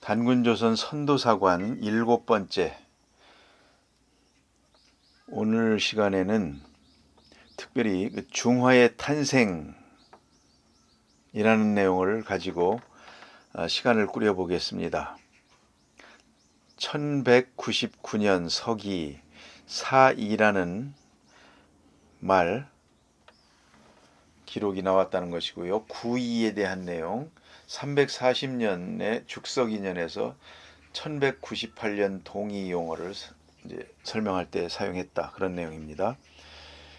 단군조선 선도사관 7번째. 오늘 시간에는 특별히 중화의 탄생이라는 내용을 가지고 시간을 꾸려보겠습니다. 1199년 서기 사이라는 말 기록이 나왔다는 것이고요. 구이에 대한 내용 340년의 죽석이년에서 1198년 동이 용어를 이제 설명할 때 사용했다. 그런 내용입니다.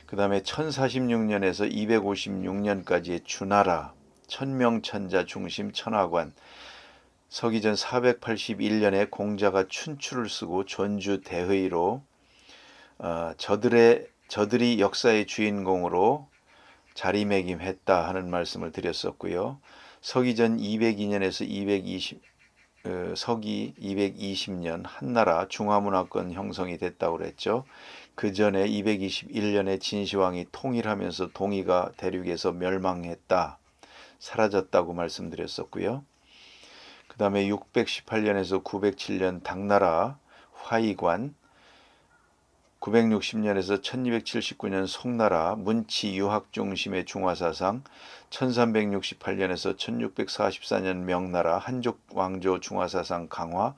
그 다음에 1046년에서 256년까지의 주나라, 천명천자 중심 천하관, 서기전 481년에 공자가 춘추를 쓰고 전주 대회의로 저들이 역사의 주인공으로 자리매김했다 하는 말씀을 드렸었고요. 서기전 202년에서 서기 220년 한나라 중화문화권 형성이 됐다고 그랬죠. 그 전에 221년에 진시황이 통일하면서 동이가 대륙에서 멸망했다, 사라졌다고 말씀드렸었고요. 그 다음에 618년에서 907년 당나라 화이관, 960년에서 1279년 송나라 문치 유학 중심의 중화사상, 1368년에서 1644년 명나라 한족 왕조 중화사상 강화,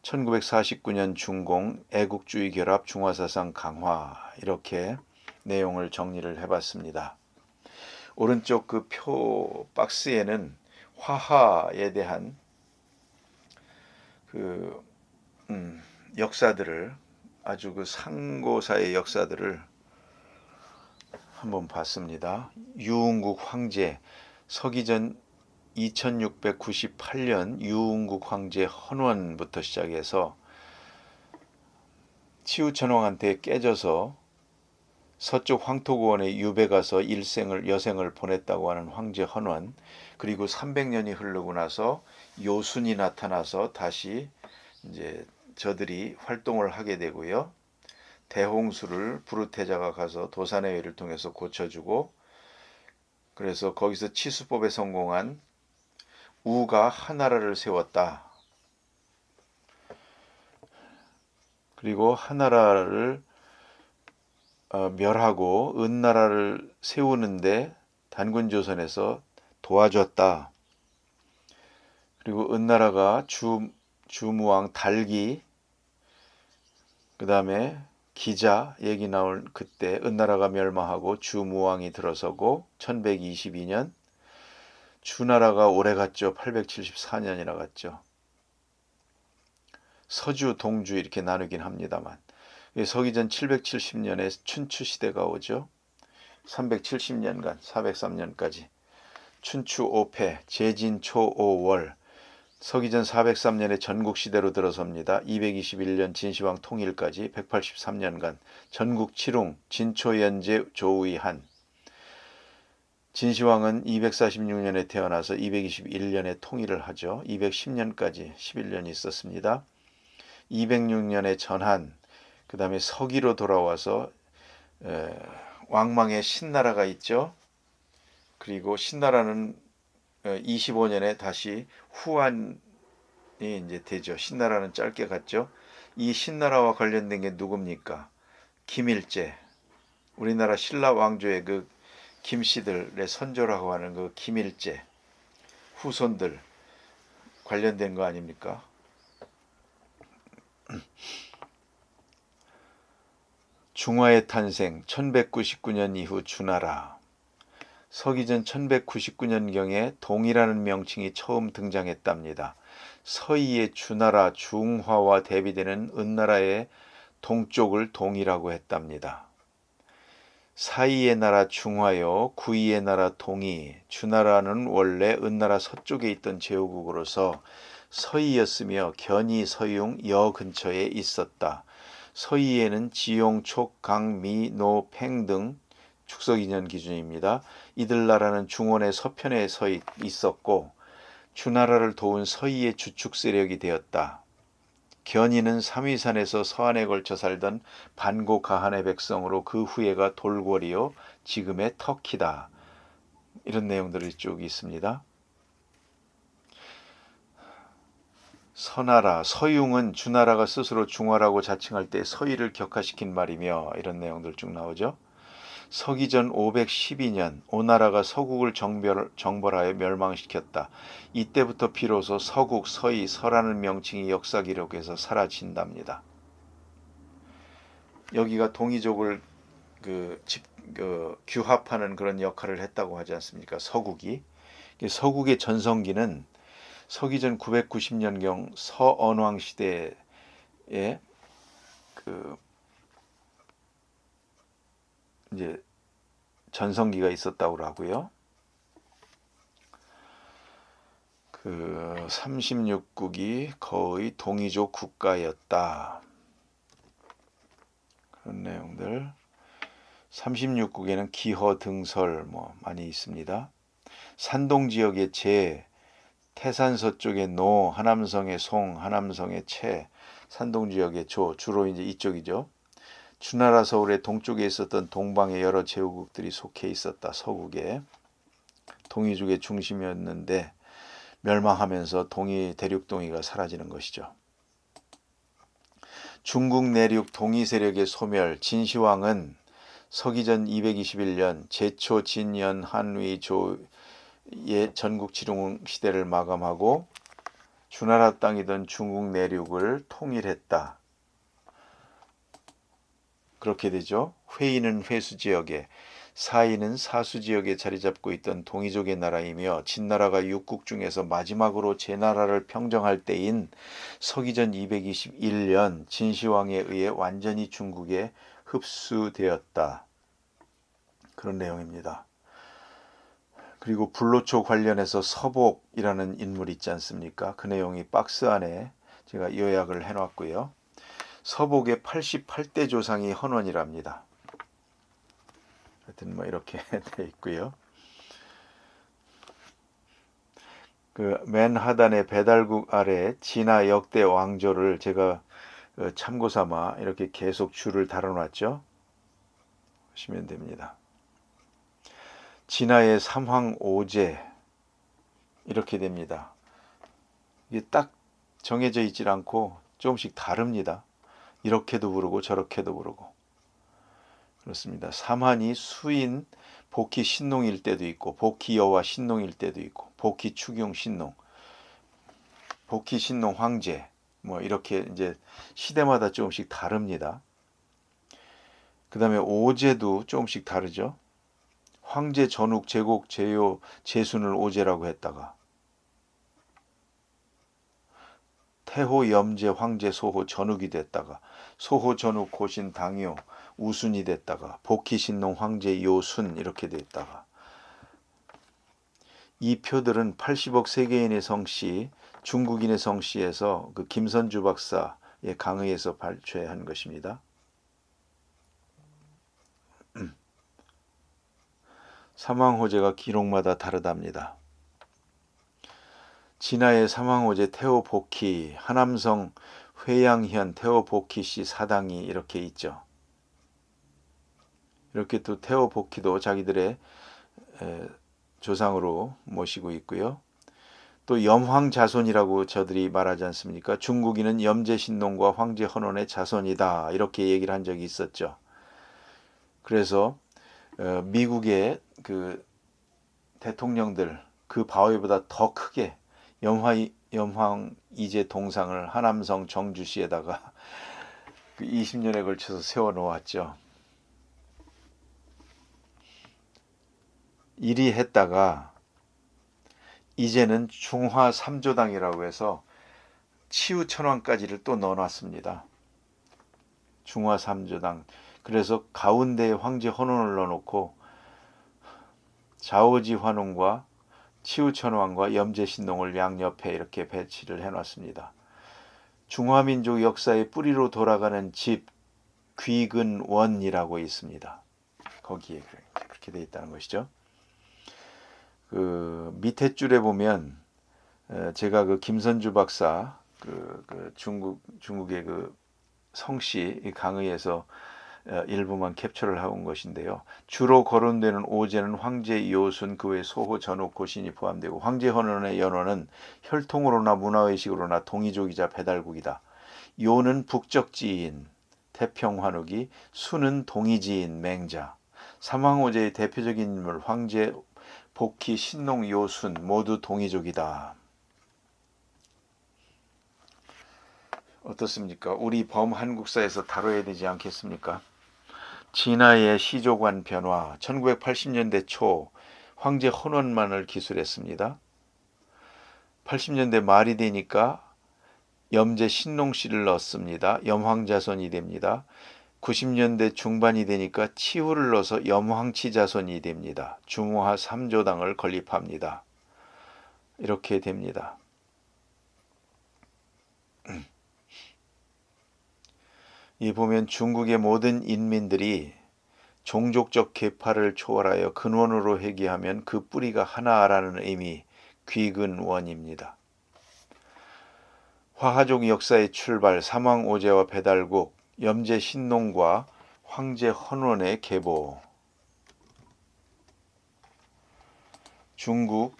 1949년 중공 애국주의 결합 중화사상 강화, 이렇게 내용을 정리를 해봤습니다. 오른쪽 그 표 박스에는 화하에 대한 역사들을, 아주 그 상고사의 역사들을 한번 봤습니다. 유흥국 황제, 서기전 2698년 유흥국 황제 헌원부터 시작해서 치우천왕한테 깨져서 서쪽 황토고원에 유배 가서 여생을 보냈다고 하는 황제 헌원, 그리고 300년이 흐르고 나서 요순이 나타나서 다시 이제 저들이 활동을 하게 되고요. 대홍수를 부르테자가 가서 도산해회를 통해서 고쳐주고, 그래서 거기서 치수법에 성공한 우가 하나라를 세웠다. 그리고 하나라를 멸하고 은나라를 세우는데 단군조선에서 도와줬다. 그리고 은나라가 주무왕 달기, 그 다음에 기자 얘기 나올 그때 은나라가 멸망하고 주무왕이 들어서고 1122년, 주나라가 오래 갔죠. 874년이나 갔죠. 서주, 동주 이렇게 나누긴 합니다만, 서기전 770년에 춘추시대가 오죠. 370년간 403년까지 춘추 5패 제진초 5월, 서기전 403년에 전국시대로 들어섭니다. 221년 진시황 통일까지 183년간 전국 칠웅 진초연제 조의한. 진시황은 246년에 태어나서 221년에 통일을 하죠. 210년까지 11년이 있었습니다. 206년에 전한, 그 다음에 서기로 돌아와서 왕망의 신나라가 있죠. 그리고 신나라는 25년에 다시 후한이 이제 되죠. 신나라는 짧게 갔죠. 이 신나라와 관련된 게 누굽니까? 김일제. 우리나라 신라 왕조의 그 김씨들의 선조라고 하는 그 김일제 후손들 관련된 거 아닙니까? 중화의 탄생 1199년 이후 주나라. 서기전 1199년경에 동이라는 명칭이 처음 등장했답니다. 서희의 주나라 중화와 대비되는 은나라의 동쪽을 동이라고 했답니다. 사이의 나라 중화요, 구이의 나라 동이. 주나라는 원래 은나라 서쪽에 있던 제후국으로서 서희였으며 견이, 서융, 여 근처에 있었다. 서희에는 지용, 촉, 강, 미, 노, 팽 등 축석인연 기준입니다. 이들 나라는 중원의 서편에 서 있었고 주나라를 도운 서희의 주축 세력이 되었다. 견인은 삼위산에서 서안에 걸쳐 살던 반고 가한의 백성으로 그 후예가 돌궐이요 지금의 터키다. 이런 내용들이 쭉 있습니다. 서나라, 서융은 주나라가 스스로 중화라고 자칭할 때 서희를 격화시킨 말이며 이런 내용들 쭉 나오죠. 서기전 512년 오나라가 서국을 정벌하여 멸망시켰다. 이때부터 비로소 서국, 서희, 서라는 명칭이 역사 기록에서 사라진답니다. 여기가 동이족을 규합하는 그런 역할을 했다고 하지 않습니까? 서국이. 서국의 전성기는 서기전 990년경 서언왕 시대에 이제 전성기가 있었다고 하고요. 36국이 거의 동이족 국가였다. 그런 내용들. 36국에는 기허, 등설 많이 있습니다. 산동 지역의 제, 태산 서쪽의 노, 하남성의 송, 하남성의 채, 산동 지역의 조, 주로 이제 이쪽이죠. 주나라 서울의 동쪽에 있었던 동방의 여러 제후국들이 속해 있었다. 서국에. 동이족의 중심이었는데 멸망하면서 대륙동이가 사라지는 것이죠. 중국 내륙 동이 세력의 소멸, 진시황은 서기전 221년 제초 진연 한위 조의 전국 지중 시대를 마감하고 주나라 땅이던 중국 내륙을 통일했다. 그렇게 되죠. 회의는 회수지역에, 사이는 사수지역에 자리잡고 있던 동이족의 나라이며 진나라가 육국 중에서 마지막으로 제나라를 평정할 때인 서기전 221년 진시황에 의해 완전히 중국에 흡수되었다. 그런 내용입니다. 그리고 불로초 관련해서 서복이라는 인물이 있지 않습니까? 그 내용이 박스 안에 제가 요약을 해놨고요. 서복의 88대 조상이 헌원이랍니다. 하여튼 이렇게 돼 있고요. 맨 하단의 배달국 아래 진화 역대 왕조를 제가 참고삼아 이렇게 계속 줄을 달아놨죠. 보시면 됩니다. 진화의 삼황 5제 이렇게 됩니다. 이게 딱 정해져 있질 않고 조금씩 다릅니다. 이렇게도 부르고 저렇게도 부르고 그렇습니다. 삼한이 수인 복희 신농일 때도 있고 복희 여와 신농일 때도 있고 복희 추경 신농, 복희 신농 황제 이렇게 이제 시대마다 조금씩 다릅니다. 그 다음에 오제도 조금씩 다르죠. 황제, 전욱, 제곡, 제요, 제순을 오제라고 했다가 태호, 염제, 황제, 소호, 전욱이 됐다가 소호, 전욱, 고신, 당요, 우순이 됐다가 복희, 신농, 황제, 요순 이렇게 됐다가 이 표들은 80억 세계인의 성씨, 중국인의 성씨에서 그 김선주 박사의 강의에서 발췌한 것입니다. 사망호제가 기록마다 다르답니다. 진화의 사망호제 태호복희, 하남성 회양현 태호복희씨 사당이 이렇게 있죠. 이렇게 또 태호복희도 자기들의 조상으로 모시고 있고요. 또 염황자손이라고 저들이 말하지 않습니까? 중국인은 염제신농과 황제헌원의 자손이다 이렇게 얘기를 한 적이 있었죠. 그래서 미국의 그 대통령들 그 바위보다 더 크게 염황 이제 동상을 하남성 정주시에다가 20년에 걸쳐서 세워 놓았죠. 이리 했다가 이제는 중화 3조당이라고 해서 치우천왕까지를 또 넣어놨습니다. 중화 3조당. 그래서 가운데에 황제 헌원을 넣어놓고 자오지 환웅과 치우천왕과 염제신농을 양옆에 이렇게 배치를 해놨습니다. 중화민족 역사의 뿌리로 돌아가는 집 귀근원이라고 있습니다. 거기에 그렇게 되어 있다는 것이죠. 그 밑에 줄에 보면 제가 그 김선주 박사 중국의 그 성씨 강의에서 일부만 캡처를 하온 것인데요. 주로 거론되는 오제는 황제 이호순 그 외 소호 전후 고신이 포함되고 황제 헌원의 연원은 혈통으로나 문화의식으로나 동이족이자 배달국이다. 요는 북적지인 태평환욱이, 순은 동이지인 맹자. 삼황오제의 대표적인 인물 황제 복희 신농 요순 모두 동이족이다. 어떻습니까? 우리 범한국사에서 다뤄야 되지 않겠습니까? 진화의 시조관 변화. 1980년대 초 황제 헌원만을 기술했습니다. 80년대 말이 되니까 염제 신농씨를 넣습니다. 염황자손이 됩니다. 90년대 중반이 되니까 치후를 넣어서 염황치자손이 됩니다. 중화 3조당을 건립합니다. 이렇게 됩니다. 이 보면 중국의 모든 인민들이 종족적 계파를 초월하여 근원으로 회귀하면 그 뿌리가 하나라는 의미, 귀근원입니다. 화하족 역사의 출발, 삼황오제와 배달국, 염제 신농과 황제 헌원의 계보. 중국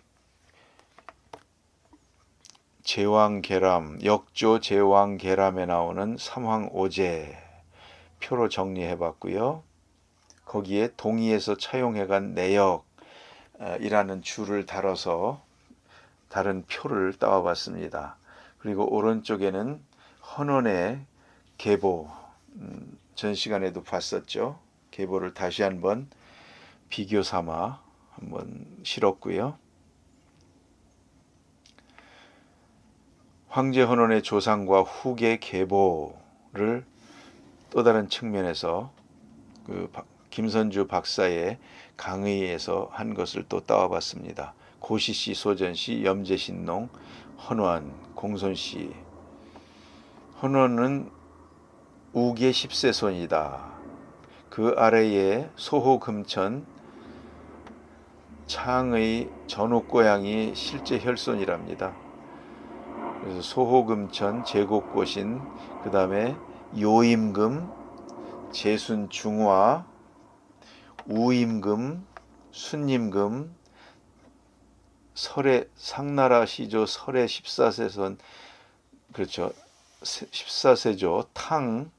제왕계람, 역조 제왕계람에 나오는 삼황오제 표로 정리해봤고요. 거기에 동의에서 차용해간 내역이라는 줄을 달아서 다른 표를 따와봤습니다. 그리고 오른쪽에는 헌원의 계보, 전 시간에도 봤었죠. 계보를 다시 한번 비교 삼아 한번 실었고요. 황제 헌원의 조상과 후계 계보를 또 다른 측면에서 그 김선주 박사의 강의에서 한 것을 또 따와봤습니다. 고시씨, 소전씨, 염제신농, 헌원, 공손씨. 헌원은 우계 10세손이다. 그 아래에 소호금천, 창의 전옥고양이 실제 혈손이랍니다. 그래서 소호금천, 제곡고신, 그 다음에 요임금, 제순중화, 우임금, 순임금, 설의 상나라 시조 설의 14세손, 그렇죠. 14세조 탕,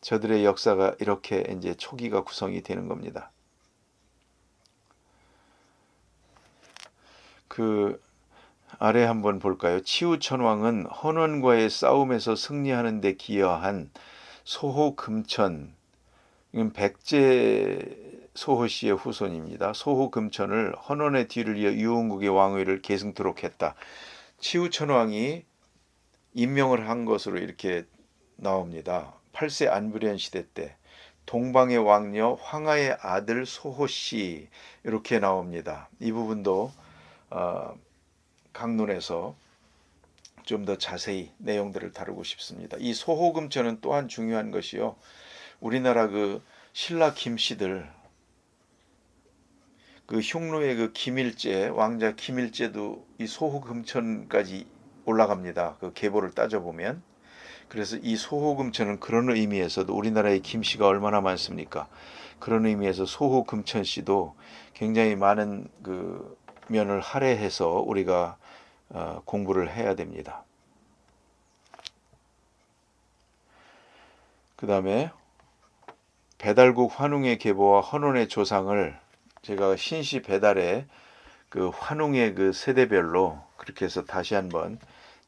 저들의 역사가 이렇게 이제 초기가 구성이 되는 겁니다. 그 아래 한번 볼까요? 치우천왕은 헌원과의 싸움에서 승리하는 데 기여한 소호금천, 이건 백제 소호씨의 후손입니다. 소호금천을 헌원의 뒤를 이어 유흥국의 왕위를 계승토록 했다. 치우천왕이 임명을 한 것으로 이렇게 나옵니다. 8세 안부련 시대 때 동방의 왕녀 황하의 아들 소호씨 이렇게 나옵니다. 이 부분도 강론에서 좀 더 자세히 내용들을 다루고 싶습니다. 이 소호금천은 또한 중요한 것이요. 우리나라 그 신라 김씨들, 그 흉노의 그 김일제, 왕자 김일제도 이 소호금천까지 올라갑니다. 그 계보를 따져보면. 그래서 이 소호금천은 그런 의미에서도 우리나라의 김씨가 얼마나 많습니까? 그런 의미에서 소호금천 씨도 굉장히 많은 그 면을 할애해서 우리가 공부를 해야 됩니다. 그 다음에 배달국 환웅의 계보와 헌원의 조상을 제가 신시 배달의 그 환웅의 그 세대별로 그렇게 해서 다시 한번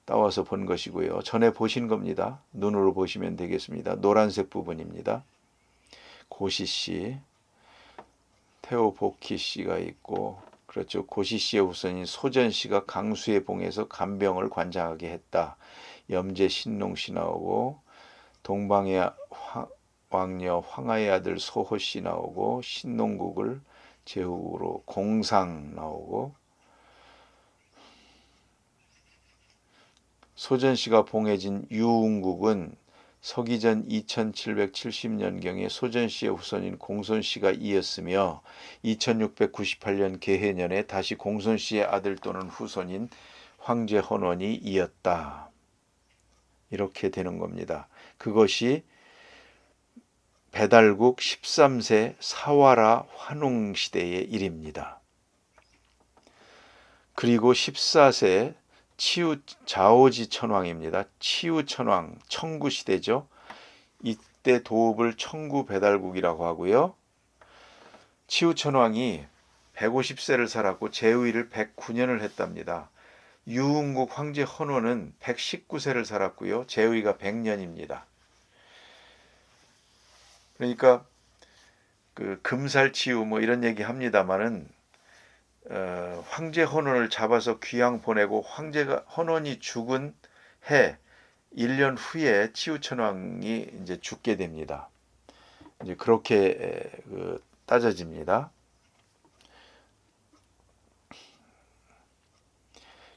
따와서 본 것이고요. 전에 보신 겁니다. 눈으로 보시면 되겠습니다. 노란색 부분입니다. 고시씨, 태오복희씨가 있고, 그렇죠. 고시씨의 후손인 소전씨가 강수의 봉에서 간병을 관장하게 했다. 염제 신농씨 나오고, 동방의 왕녀 황하의 아들 소호씨 나오고, 신농국을 제후로 공상 나오고, 소전씨가 봉해진 유흥국은 서기전 2770년경에 소전씨의 후손인 공손씨가 이었으며 2698년 계해년에 다시 공손씨의 아들 또는 후손인 황제 헌원이 이었다. 이렇게 되는 겁니다. 그것이 배달국 13세 사와라 환웅 시대의 일입니다. 그리고 14세 치우 자오지 천왕입니다. 치우 천왕 청구 시대죠. 이때 도읍을 청구 배달국이라고 하고요. 치우 천왕이 150세를 살았고 재위를 109년을 했답니다. 유흥국 황제 헌원은 119세를 살았고요. 재위가 100년입니다. 그러니까 그 금살치유 뭐 이런 얘기 합니다만은 황제 헌원을 잡아서 귀양 보내고 황제가 헌원이 죽은 해 1년 후에 치우천왕이 이제 죽게 됩니다. 이제 그렇게 따져집니다.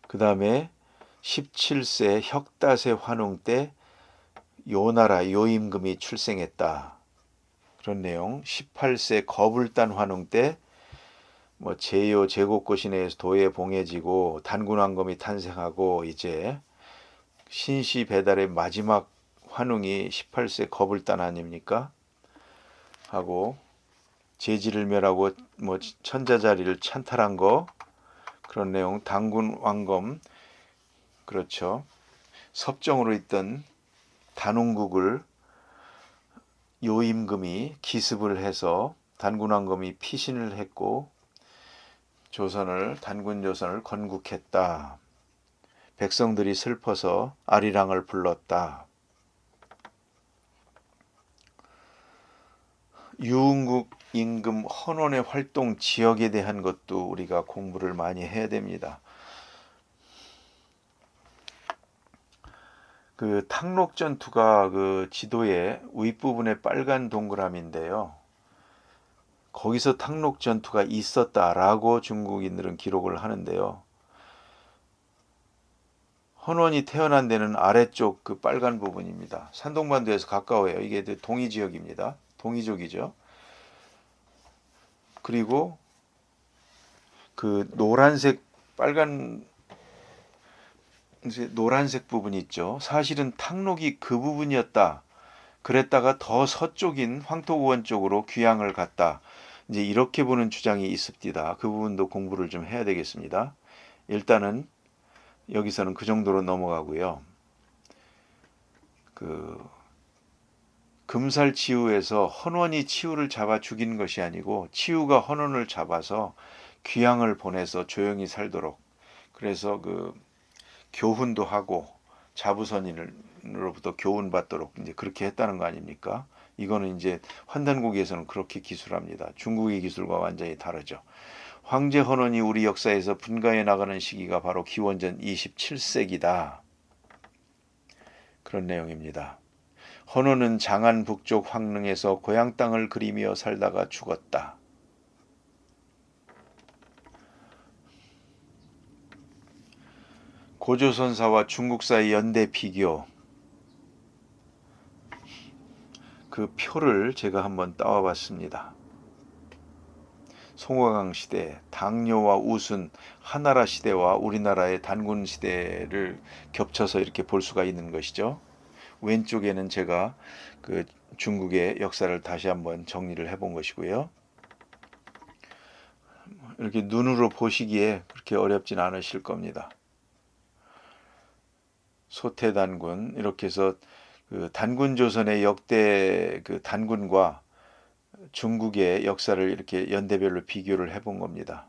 그 다음에 17세 혁다세 환웅 때 요나라 요임금이 출생했다. 그런 내용. 18세 거불단 환웅 때 뭐 제요 제국고 시내에서 도에 봉해지고 단군왕검이 탄생하고 이제 신시 배달의 마지막 환웅이 18세 거불단 아닙니까? 하고 제지를 멸하고 뭐 천자자리를 찬탈한 거 그런 내용. 단군왕검 그렇죠. 섭정으로 있던 단웅국을 요임금이 기습을 해서 단군왕검이 피신을 했고 단군조선을 건국했다. 백성들이 슬퍼서 아리랑을 불렀다. 유흥국 임금 헌원의 활동 지역에 대한 것도 우리가 공부를 많이 해야 됩니다. 그 탕록전투가 그 지도의 윗부분에 빨간 동그라미인데요. 거기서 탕록전투가 있었다라고 중국인들은 기록을 하는데요. 헌원이 태어난 데는 아래쪽 그 빨간 부분입니다. 산동반도에서 가까워요. 이게 동이지역입니다. 동이족이죠. 그리고 그 노란색 노란색 부분이 있죠. 사실은 탕록이 그 부분이었다. 그랬다가 더 서쪽인 황토구원 쪽으로 귀향을 갔다. 이제 이렇게 보는 주장이 있습니다. 그 부분도 공부를 좀 해야 되겠습니다. 일단은 여기서는 그 정도로 넘어가고요. 금살치유에서 헌원이 치유를 잡아 죽인 것이 아니고 치유가 헌원을 잡아서 귀향을 보내서 조용히 살도록, 그래서 교훈도 하고 자부선인으로부터 교훈받도록 이제 그렇게 했다는 거 아닙니까? 이거는 이제 환단국에서는 그렇게 기술합니다. 중국의 기술과 완전히 다르죠. 황제 헌원이 우리 역사에서 분가해 나가는 시기가 바로 기원전 27세기다. 그런 내용입니다. 헌원은 장안 북쪽 황릉에서 고향 땅을 그리며 살다가 죽었다. 고조선사와 중국사의 연대 비교. 그 표를 제가 한번 따와 봤습니다. 송화강 시대, 당뇨와 우순, 하나라 시대와 우리나라의 단군 시대를 겹쳐서 이렇게 볼 수가 있는 것이죠. 왼쪽에는 제가 그 중국의 역사를 다시 한번 정리를 해본 것이고요. 이렇게 눈으로 보시기에 그렇게 어렵진 않으실 겁니다. 소태단군, 이렇게 해서 그 단군 조선의 역대 그 단군과 중국의 역사를 이렇게 연대별로 비교를 해본 겁니다.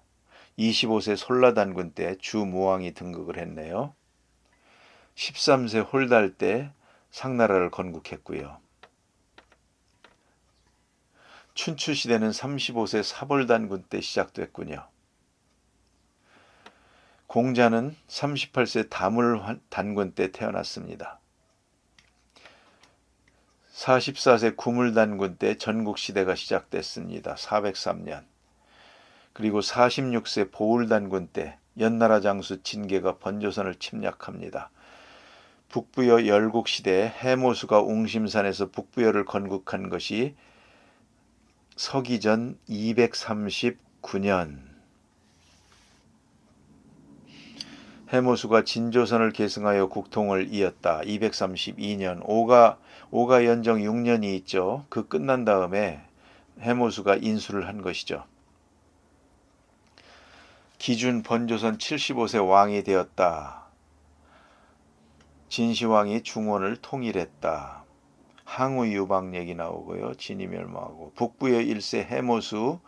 25세 솔라단군 때 주무왕이 등극을 했네요. 13세 홀달 때 상나라를 건국했고요. 춘추 시대는 35세 사벌단군 때 시작됐군요. 공자는 38세 다물단군 때 태어났습니다. 44세 구물단군 때 전국시대가 시작됐습니다. 403년. 그리고 46세 보울단군 때 연나라 장수 진계가 번조선을 침략합니다. 북부여 열국시대 해모수가 웅심산에서 북부여를 건국한 것이 서기전 239년. 해모수가 진조선을 계승하여 국통을 이었다. 232년 오가 연정 6년이 있죠. 그 끝난 다음에 해모수가 인수를 한 것이죠. 기준 번조선 75세 왕이 되었다. 진시황이 중원을 통일했다. 항우 유방 얘기 나오고요. 진이 멸망하고 북부의 일세 해모수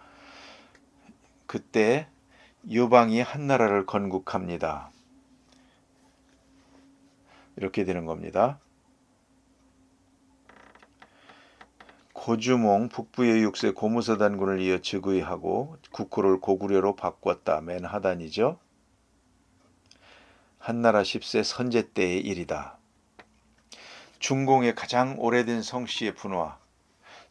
그때 유방이 한나라를 건국합니다. 이렇게 되는 겁니다. 고주몽 북부의 6세 고무서단군을 이어 즉위하고 국호를 고구려로 바꿨다. 맨 하단이죠. 한나라 10세 선제 때의 일이다. 중공의 가장 오래된 성씨의 분화.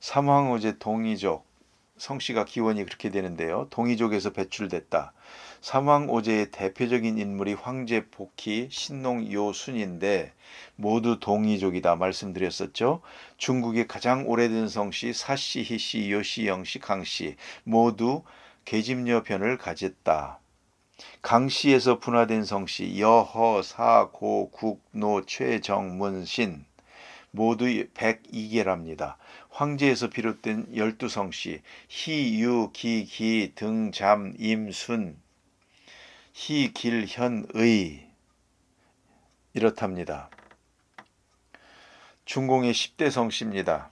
삼황오제 동이족 성씨가 기원이 그렇게 되는데요. 동이족에서 배출됐다. 삼황오제의 대표적인 인물이 황제 복희, 신농 요순인데 모두 동이족이다 말씀드렸었죠. 중국의 가장 오래된 성씨 사씨, 희씨, 요씨, 영씨, 강씨 모두 계집녀 변을 가졌다. 강씨에서 분화된 성씨 여허, 사, 고, 국, 노, 최, 정, 문, 신 모두 102개랍니다. 황제에서 비롯된 12성씨 희, 유, 기, 기, 등, 잠, 임, 순, 희, 길, 현, 의 이렇답니다. 중공의 10대 성씨입니다.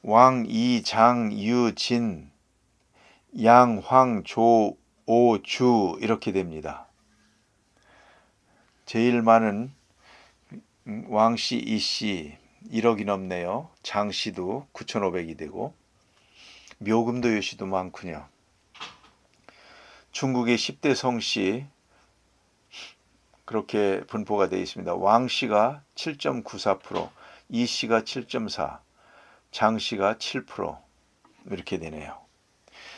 왕, 이, 장, 유, 진, 양, 황, 조, 오, 주 이렇게 됩니다. 제일 많은 왕씨, 이씨 1억이 넘네요. 장씨도 9,500이 되고 묘금도 요씨도 많군요. 중국의 10대 성씨 그렇게 분포가 되어 있습니다. 왕씨가 7.94%, 이씨가 7.4%, 장씨가 7% 이렇게 되네요.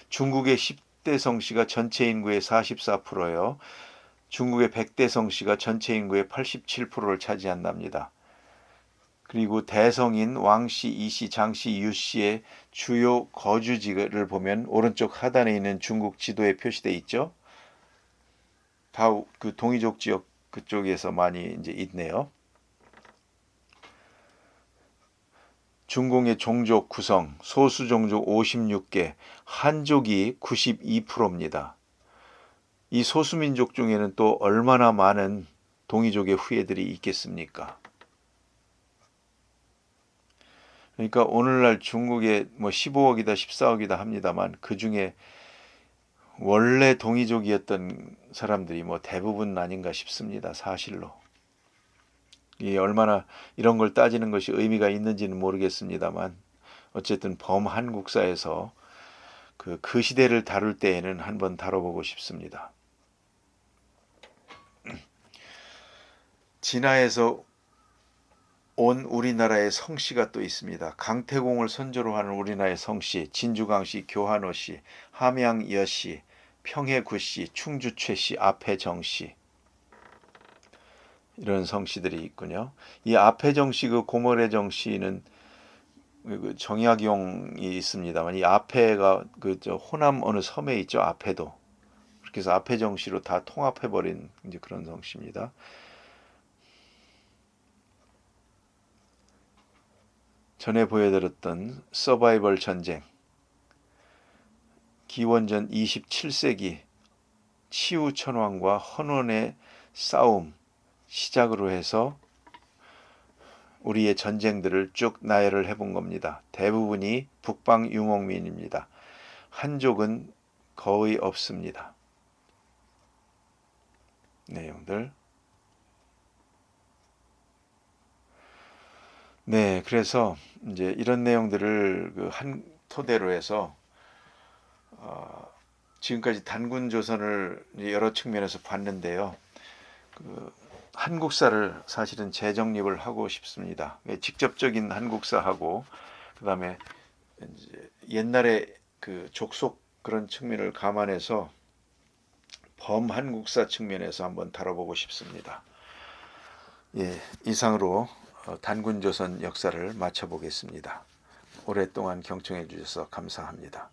중국의 10대 성씨가 전체 인구의 44%예요. 중국의 100대 성씨가 전체 인구의 87%를 차지한답니다. 그리고 대성인 왕씨, 이씨, 장씨, 유씨의 주요 거주지를 보면 오른쪽 하단에 있는 중국 지도에 표시되어 있죠. 다 그 동이족 지역 그쪽에서 많이 이제 있네요. 중공의 종족 구성, 소수 종족 56개, 한족이 92%입니다. 이 소수민족 중에는 또 얼마나 많은 동이족의 후예들이 있겠습니까? 그러니까 오늘날 중국에 뭐 15억이다 14억이다 합니다만 그 중에 원래 동이족이었던 사람들이 뭐 대부분 아닌가 싶습니다. 사실로. 이게 얼마나 이런 걸 따지는 것이 의미가 있는지는 모르겠습니다만 어쨌든 범한국사에서 그 시대를 다룰 때에는 한번 다뤄보고 싶습니다. 진화에서 온 우리나라의 성씨가 또 있습니다. 강태공을 선조로 하는 우리나라의 성씨, 진주강씨, 교한호씨, 함양여씨, 평해구씨, 충주최씨, 앞해정씨 이런 성씨들이 있군요. 이 앞해정씨, 그 고모래정씨는 그 정약용이 있습니다만 이 앞해가 그 호남 어느 섬에 있죠. 앞해도 그렇게 해서 앞해정씨로 다 통합해버린 이제 그런 성씨입니다. 전에 보여드렸던 서바이벌 전쟁, 기원전 27세기 치우천왕과 헌원의 싸움 시작으로 해서 우리의 전쟁들을 쭉 나열을 해본 겁니다. 대부분이 북방 유목민입니다. 한족은 거의 없습니다. 내용들. 네, 그래서 이제 이런 내용들을 한 토대로 해서 지금까지 단군 조선을 여러 측면에서 봤는데요. 한국사를 사실은 재정립을 하고 싶습니다. 직접적인 한국사하고 그다음에 이제 옛날에 그 족속 그런 측면을 감안해서 범한국사 측면에서 한번 다뤄보고 싶습니다. 예, 이상으로 단군조선 역사를 마쳐보겠습니다. 오랫동안 경청해 주셔서 감사합니다.